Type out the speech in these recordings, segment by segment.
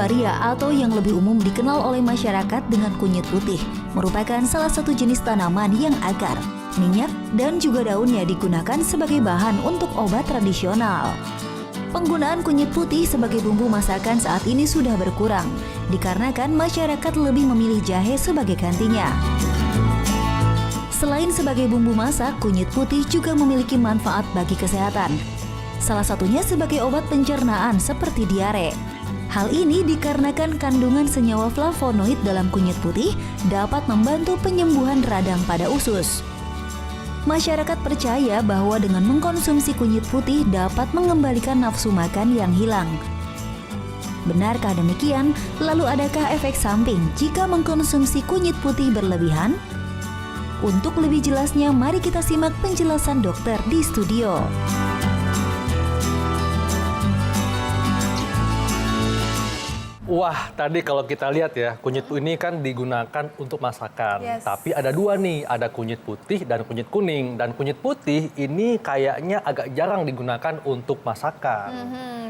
begovaria atau yang lebih umum dikenal oleh masyarakat dengan kunyit putih merupakan salah satu jenis tanaman yang akar, minyak, dan juga daunnya digunakan sebagai bahan untuk obat tradisional. Penggunaan kunyit putih sebagai bumbu masakan saat ini sudah berkurang, dikarenakan masyarakat lebih memilih jahe sebagai gantinya. Selain sebagai bumbu masak, kunyit putih juga memiliki manfaat bagi kesehatan. Salah satunya sebagai obat pencernaan seperti diare. Hal ini dikarenakan kandungan senyawa flavonoid dalam kunyit putih dapat membantu penyembuhan radang pada usus. Masyarakat percaya bahwa dengan mengkonsumsi kunyit putih dapat mengembalikan nafsu makan yang hilang. Benarkah demikian? Lalu adakah efek samping jika mengkonsumsi kunyit putih berlebihan? Untuk lebih jelasnya, mari kita simak penjelasan dokter di studio. Wah, tadi kalau kita lihat ya, kunyit ini kan digunakan untuk masakan. Yes. Tapi ada dua nih, ada kunyit putih dan kunyit kuning. Dan kunyit putih ini kayaknya agak jarang digunakan untuk masakan.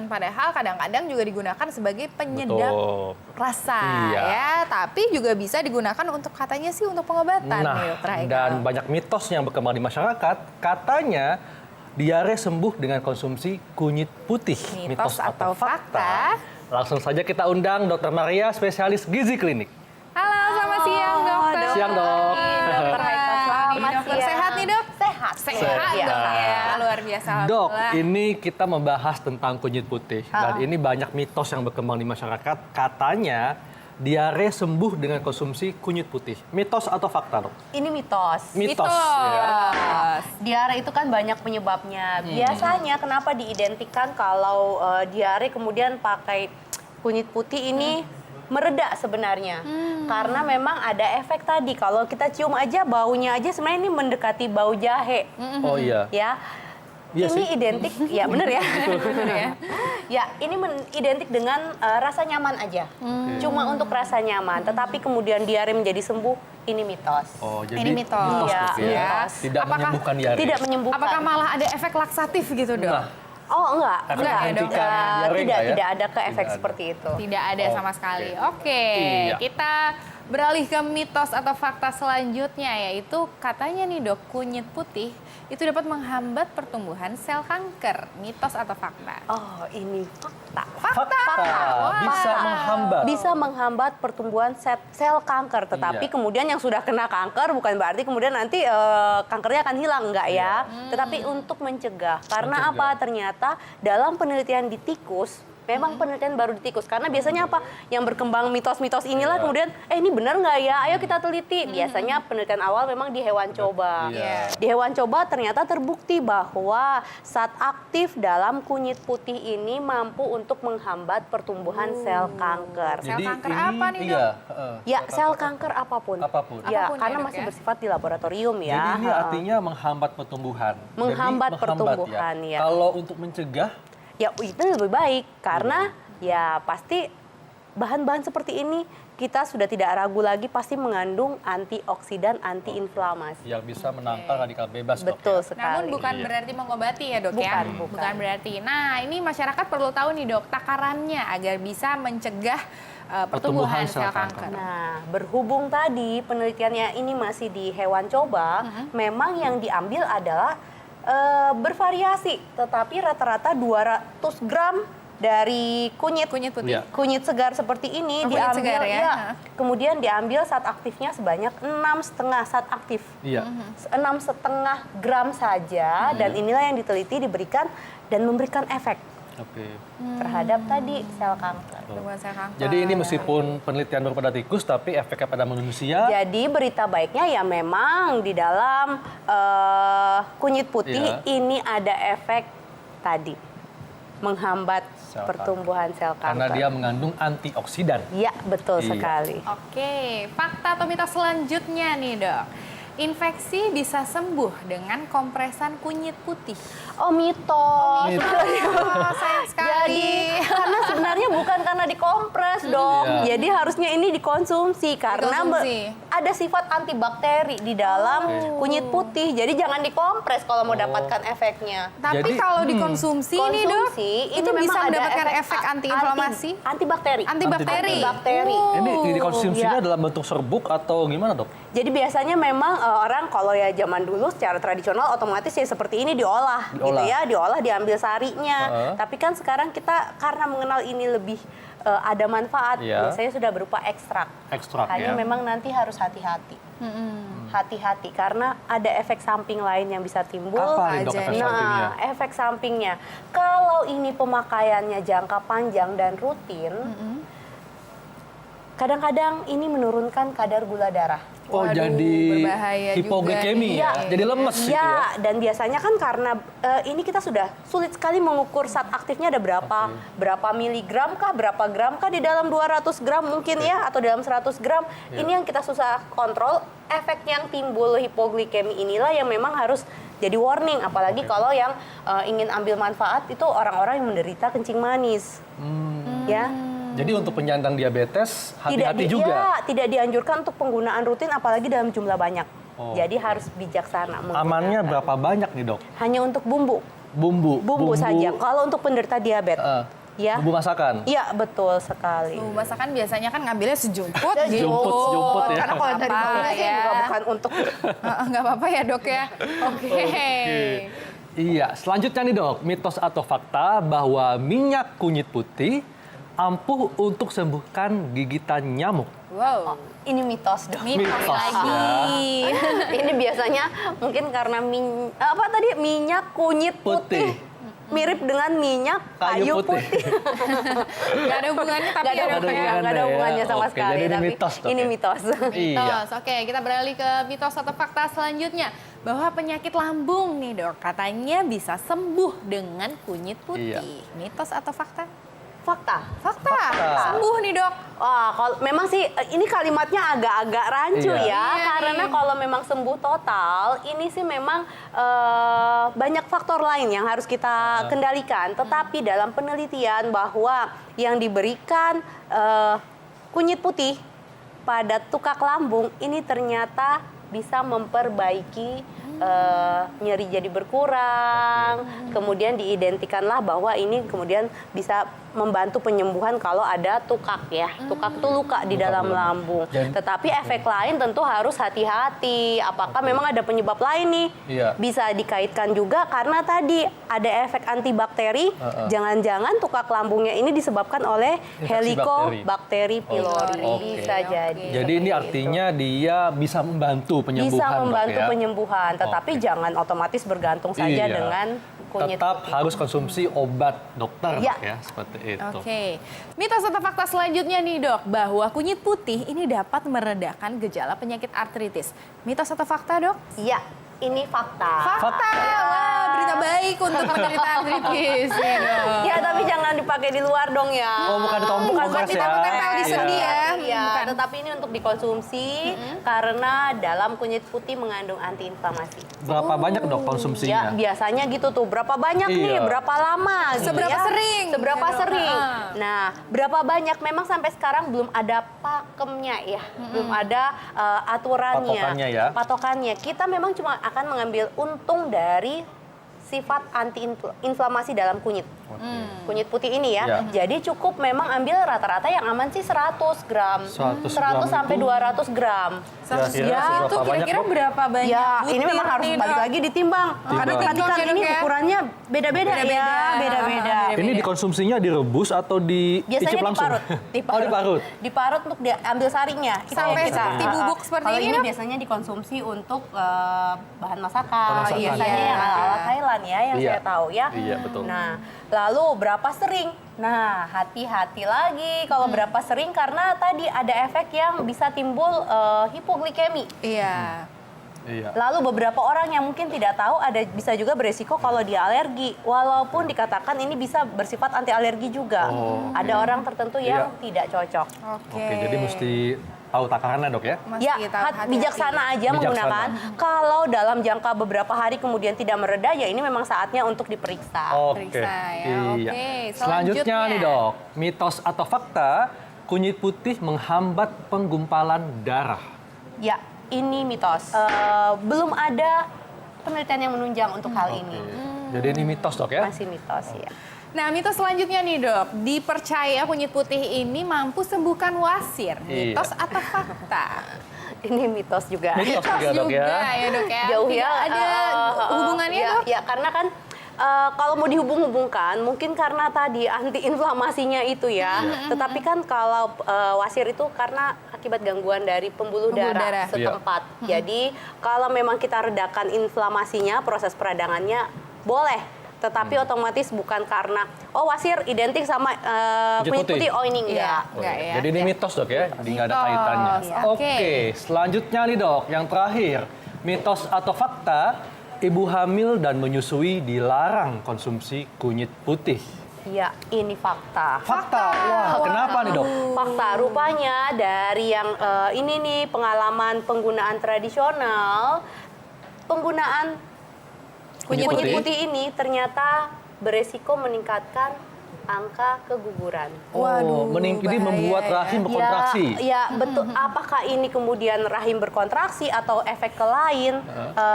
Padahal kadang-kadang juga digunakan sebagai penyedap Betul. rasa Iya. ya, tapi juga bisa digunakan untuk katanya sih untuk pengobatan nih, Dokter Haikal. Dan banyak mitos yang berkembang di masyarakat, katanya diare sembuh dengan konsumsi kunyit putih. Mitos atau fakta? Langsung saja kita undang Dr. Maria, spesialis gizi klinik. Halo, selamat siang dokter. Siang, Dok. Dokter Haikal, selamat Dokter siang. sehat nih dok? Sehat. Sehat. Ya, luar biasa. Dok, alhamdulillah. ini kita membahas tentang kunyit putih. Dan ini banyak mitos yang berkembang di masyarakat. Katanya diare sembuh dengan konsumsi kunyit putih. Mitos atau fakta, Dok? Ini mitos. Mitos. Ya. Diare itu kan banyak penyebabnya. Biasanya kenapa diidentikan kalau diare kemudian pakai kunyit putih ini mereda sebenarnya. Karena memang ada efek tadi. Kalau kita cium aja baunya aja sebenarnya ini mendekati bau jahe. Oh iya. Ya. Iya ini sih. identik, ya bener ya. Bener ya. Ya, ini identik dengan rasa nyaman aja. Cuma untuk rasa nyaman. Tetapi kemudian diare menjadi sembuh, ini mitos. Oh, jadi Ini mitos. Iya, Dok, ya. mitos. Tidak Apakah menyembuhkan diare. Tidak menyembuhkan. Apakah malah ada efek laksatif gitu dok? Nah, Oh enggak, Efek enggak, menghentikan diare tidak, enggak ya? tidak ada ke efek Tidak ada. seperti itu. Tidak ada sama Oke. sekali. Oke, Iya. kita beralih ke mitos atau fakta selanjutnya, yaitu katanya nih dok, kunyit putih itu dapat menghambat pertumbuhan sel kanker. Mitos atau fakta? Oh ini fakta. fakta. Bisa menghambat. Bisa menghambat pertumbuhan sel kanker, tetapi Iya. kemudian yang sudah kena kanker bukan berarti kemudian nanti kankernya akan hilang, enggak ya. Tetapi untuk mencegah. Karena Mencegah. apa? Ternyata dalam penelitian di tikus, memang penelitian baru di tikus. Karena biasanya apa? Yang berkembang mitos-mitos inilah Iya. kemudian, ini benar nggak ya? Ayo kita teliti. Biasanya penelitian awal memang di hewan coba. Iya. Di hewan coba ternyata terbukti bahwa zat aktif dalam kunyit putih ini mampu untuk menghambat pertumbuhan sel kanker. Sel kanker apa nih, Dok? Iya, Ya, sel kanker apapun. Apapun. Ya, Apapun ya, karena Dok, masih ya? bersifat di laboratorium ya. Jadi ini Heeh. artinya menghambat pertumbuhan. Menghambat Jadi, pertumbuhan, ya. Kalau untuk mencegah, Ya, itu lebih baik karena ya pasti bahan-bahan seperti ini kita sudah tidak ragu lagi pasti mengandung antioksidan, antiinflamasi. yang bisa menangkal radikal bebas, Dok. Betul Ya? sekali. Namun bukan Iya. berarti mengobati ya dok ya? Bukan. Berarti. Nah ini masyarakat perlu tahu nih dok, takarannya agar bisa mencegah pertumbuhan sel kanker. Nah, berhubung tadi penelitiannya ini masih di hewan coba, memang yang diambil adalah bervariasi, tetapi rata-rata 200 gram dari kunyit Kunyit putih. Iya. kunyit segar seperti ini Oh, kunyit diambil segar ya? Hah. kemudian diambil zat aktifnya sebanyak 6,5 zat aktif. Iya. 6,5 gram saja dan inilah yang diteliti diberikan dan memberikan efek Oke. terhadap tadi sel kanker. Pertumbuhan sel kanker. Jadi ini meskipun penelitian baru pada tikus, tapi efeknya pada manusia. Jadi berita baiknya ya memang di dalam kunyit putih Iya. ini ada efek tadi menghambat Sel pertumbuhan sel kanker. Karena dia mengandung antioksidan. Ya betul Iya. sekali. Oke, fakta atau mitos selanjutnya nih dok. Infeksi bisa sembuh dengan kompresan kunyit putih. Oh, mitos. Sayang sekali. Jadi karena sebenarnya bukan karena dikompres dong. Iya. Jadi harusnya ini dikonsumsi karena Dikonsumsi. ada sifat antibakteri di dalam kunyit putih. Jadi jangan dikompres kalau mau dapatkan efeknya. Tapi Jadi, kalau dikonsumsi nih dok, Konsumsi, itu ini bisa memang ada mendapatkan efek antiinflamasi? Antibakteri. Antibakteri. Antibakteri. Ini dikonsumsinya Iya. dalam bentuk serbuk atau gimana dok? Jadi biasanya memang orang kalau ya zaman dulu secara tradisional otomatis ya seperti ini diolah gitu ya, diolah diambil sarinya. Tapi kan sekarang kita karena mengenal ini lebih ada manfaat, Iya. biasanya sudah berupa ekstrak. Ekstrak Hanya ya. memang nanti harus hati-hati. Hati-hati karena ada efek samping lain yang bisa timbul. Apa nih dok aja. efek sampingnya? Nah, efek sampingnya kalau ini pemakaiannya jangka panjang dan rutin, kadang-kadang ini menurunkan kadar gula darah. Oh, Waduh, jadi berbahaya juga hipoglikemi nih. ya? Iya. Jadi lemes gitu ya? Ya, dan biasanya kan karena ini kita sudah sulit sekali mengukur zat aktifnya ada berapa miligram kah, berapa gram kah di dalam 200 gram mungkin ya, atau dalam 100 gram. Iya. Ini yang kita susah kontrol. Efek yang timbul hipoglikemi inilah yang memang harus jadi warning, apalagi kalau yang ingin ambil manfaat itu orang-orang yang menderita kencing manis. Ya. Jadi untuk penyandang diabetes, hati-hati juga? Ya, tidak dianjurkan untuk penggunaan rutin apalagi dalam jumlah banyak. Oh. Jadi harus bijaksana menggunakan. Amannya berapa banyak nih dok? Hanya untuk bumbu. Bumbu? Bumbu saja. Kalau untuk penderita diabetes, ya. Bumbu masakan? Iya, betul sekali. Bumbu masakan biasanya kan ngambilnya sejumput gitu. Sejumput ya. Karena kalau dari Apa bawahnya ya? juga bukan untuk Nggak apa-apa ya dok ya. Oke. Iya, selanjutnya nih dok, mitos atau fakta bahwa minyak kunyit putih ampuh untuk sembuhkan gigitan nyamuk. Wow. ini mitos dong. Mitos Mitos, lagi. Ini biasanya mungkin karena minyak kunyit putih. Mirip dengan minyak kayu putih. Gak ada hubungannya tapi Nggak ada ya dok ya. hubungannya, nggak ada hubungannya sama Oke, sekali. jadi ini tapi mitos, dok, ini ya? mitos. Iya. Mitos. Oke, kita beralih ke mitos atau fakta selanjutnya. Bahwa penyakit lambung nih dok, katanya bisa sembuh dengan kunyit putih. Iya. Mitos atau fakta? Fakta. Fakta. Sembuh nih dok. Wah, kalau memang sih ini kalimatnya agak-agak rancu Iya. ya, Iya, karena nih. kalau memang sembuh total, ini sih memang banyak faktor lain yang harus kita kendalikan. Tetapi dalam penelitian bahwa yang diberikan kunyit putih pada tukak lambung ini ternyata bisa memperbaiki nyeri jadi berkurang, kemudian diidentikanlah bahwa ini kemudian bisa membantu penyembuhan kalau ada tukak ya. Tukak itu luka di dalam lambung. Tetapi efek lain tentu harus hati-hati. Apakah memang ada penyebab lain nih? Iya. Bisa dikaitkan juga karena tadi ada efek antibakteri. Jangan-jangan tukak lambungnya ini disebabkan oleh Infeksi Helicobacter pylori. Oke. Bisa jadi. Jadi ini seperti itu. artinya dia bisa membantu penyembuhan, Bisa Dok, membantu ya? penyembuhan, tetapi Oke. jangan otomatis bergantung saja Iya. dengan kunyit Tetap putih. harus konsumsi obat dokter Ya. ya, seperti itu. Oke, mitos atau fakta selanjutnya nih dok, bahwa kunyit putih ini dapat meredakan gejala penyakit artritis. Mitos atau fakta dok? Iya, ini fakta. Fakta, wah berita baik untuk penderita artritis ya dok. Ya, tapi jangan dipakai di luar dong ya. Oh, bukan di tombol Bukan kompres ya? ditempel-tempel di sendi ya. Iya, Bukan. tetapi ini untuk dikonsumsi karena dalam kunyit putih mengandung antiinflamasi. Berapa banyak dok Ya, konsumsinya? biasanya gitu tuh. Berapa banyak nih? Iya. Berapa lama? gitu Seberapa ya. sering? Seberapa Gitu. sering? Ah. Nah, berapa banyak? Memang sampai sekarang belum ada pakemnya ya. Belum ada aturannya. Patokannya ya. Patokannya. Kita memang cuma akan mengambil untung dari sifat antiinflamasi dalam kunyit. Kunyit putih ini ya. Ya. Jadi cukup memang ambil rata-rata yang aman sih 100 gram. 100 100 sampai itu 200 gram. Kira-kira Ya, seberapa itu kira-kira banyak, Dok? berapa banyak? Ya, ini butir memang harus nih, balik Dok? lagi ditimbang. Karena Timbang. tadi kan Ya, Dok, ini ya. ukurannya beda-beda ya, Beda-beda. beda-beda. Ini dikonsumsinya direbus atau Biasanya dicicip langsung? diparut. Oh, diparut. Diparut untuk diambil sarinya. Sampai seperti bubuk seperti Kalau ini, ini Dok? biasanya dikonsumsi untuk bahan masakan. Masakan. Biasanya Iya. yang ala Thailand ya, yang Iya. saya tahu ya. Iya, betul. Nah, lalu berapa sering? Nah, hati-hati lagi kalau berapa sering karena tadi ada efek yang bisa timbul hipoglikemi. Iya. Iya. Lalu beberapa orang yang mungkin tidak tahu bisa juga beresiko kalau dia alergi. Walaupun dikatakan ini bisa bersifat anti alergi juga. Oh, oke. Ada orang tertentu yang Iya. tidak cocok. Oke. Oke, jadi mesti tahu takarannya dok ya? Mesti Ya, tahu hati-hati. bijaksana aja Bijaksana. menggunakan. Kalau dalam jangka beberapa hari kemudian tidak mereda, ya ini memang saatnya untuk diperiksa. Oke. Periksa ya, Iya. oke. Selanjutnya Selanjutnya. nih dok, mitos atau fakta kunyit putih menghambat penggumpalan darah. Ya, ini mitos. Belum ada penelitian yang menunjang untuk hal ini. Jadi ini mitos dok ya? Masih mitos ya. Nah, mitos selanjutnya nih dok, dipercaya kunyit putih ini mampu sembuhkan wasir. Iya. Mitos atau fakta? Ini mitos juga. Mitos juga dok ya? ya dok ya. Jauh Tidak ya. ada hubungannya ya, dok? ya, karena kan kalau mau dihubung-hubungkan, mungkin karena tadi antiinflamasinya itu ya. Tetapi kan kalau wasir itu karena akibat gangguan dari pembuluh Pembuluh darah darah. setempat. Jadi kalau memang kita redakan inflamasinya, proses peradangannya boleh. Tetapi otomatis bukan karena wasir identik sama kunyit putih. Oh ini enggak. Enggak ya. Jadi ini mitos dok ya? Jadi nggak ada Mitos, kaitannya. oke. Oke, selanjutnya nih dok, yang terakhir. Mitos atau fakta, ibu hamil dan menyusui dilarang konsumsi kunyit putih. Iya, ini fakta. Fakta? Wah, kenapa nih dok? Fakta rupanya dari yang ini nih pengalaman penggunaan tradisional, penggunaan Kunyit kunyit putih. putih ini ternyata beresiko meningkatkan angka keguguran. Waduh, Jadi membuat bahaya ya. rahim berkontraksi. Ya, betul. Apakah ini kemudian rahim berkontraksi atau efek ke lain?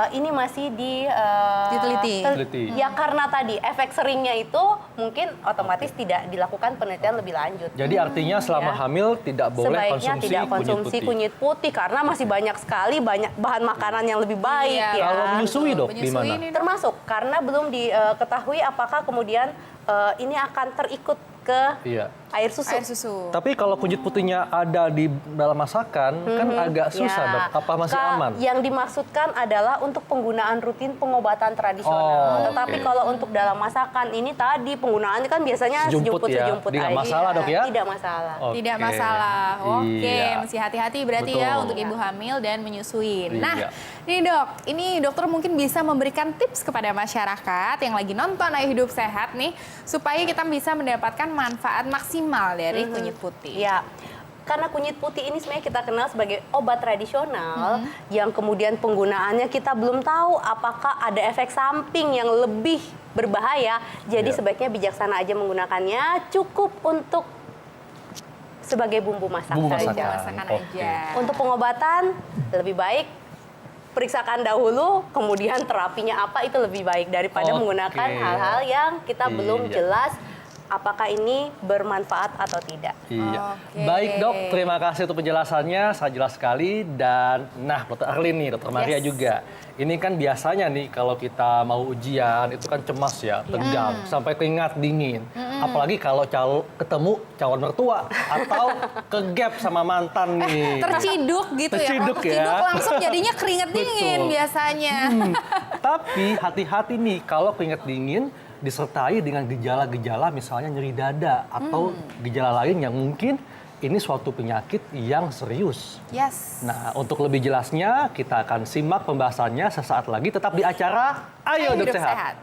Ini masih Diteliti. Diteliti. Ya karena tadi efek seringnya itu mungkin otomatis tidak dilakukan penelitian lebih lanjut. Jadi artinya selama Ya. hamil tidak boleh Sebaiknya konsumsi tidak konsumsi kunyit putih karena masih banyak sekali bahan makanan yang lebih baik Iya. ya. Kalau menyusui dok, Menyusui gimana? nih, dok. Termasuk karena belum diketahui apakah kemudian ini akan terikut ke Iya. air susu. Air susu. Tapi kalau kunyit putihnya ada di dalam masakan, kan agak susah Ya. dok. Apa masih aman? Yang dimaksudkan adalah untuk penggunaan rutin pengobatan Oh, tradisional. Tetapi oke. kalau untuk dalam masakan ini tadi penggunaannya kan biasanya Sejumput ya. sejumput Jadi nggak aja. masalah, dok, ya? Tidak masalah. Oke. Tidak masalah. Oke, Iya. mesti hati-hati berarti ya Betul. untuk ibu hamil dan menyusui. Nah, Iya. nih dok, ini dokter mungkin bisa memberikan tips kepada masyarakat yang lagi nonton Ayo Hidup Sehat nih, supaya kita bisa mendapatkan manfaat maksimal dari kunyit putih. Ya, karena kunyit putih ini sebenarnya kita kenal sebagai obat tradisional yang kemudian penggunaannya kita belum tahu apakah ada efek samping yang lebih berbahaya. Jadi Ya. sebaiknya bijaksana aja menggunakannya, cukup untuk sebagai bumbu masak Bumbu saja. masakan. Masakan Oke. aja. Untuk pengobatan lebih baik periksakan dahulu, kemudian terapinya apa itu lebih baik daripada Oke. menggunakan hal-hal yang kita belum Iya. jelas apakah ini bermanfaat atau tidak. Iya. Oke. Baik dok, terima kasih untuk penjelasannya, sangat jelas sekali. Dan nah, dokter Arlin nih, dokter Maria Yes. juga. Ini kan biasanya nih kalau kita mau ujian itu kan cemas ya, tegang, sampai keringat dingin. Apalagi kalau ketemu calon mertua atau kegap sama mantan nih. Terciduk gitu Terciduk ya. ya. Langsung jadinya keringet dingin Betul. biasanya. Tapi hati-hati nih kalau keringat dingin disertai dengan gejala-gejala misalnya nyeri dada atau gejala lain yang mungkin ini suatu penyakit yang serius. Yes. Nah, untuk lebih jelasnya kita akan simak pembahasannya sesaat lagi tetap di acara Ayo Hidup Sehat.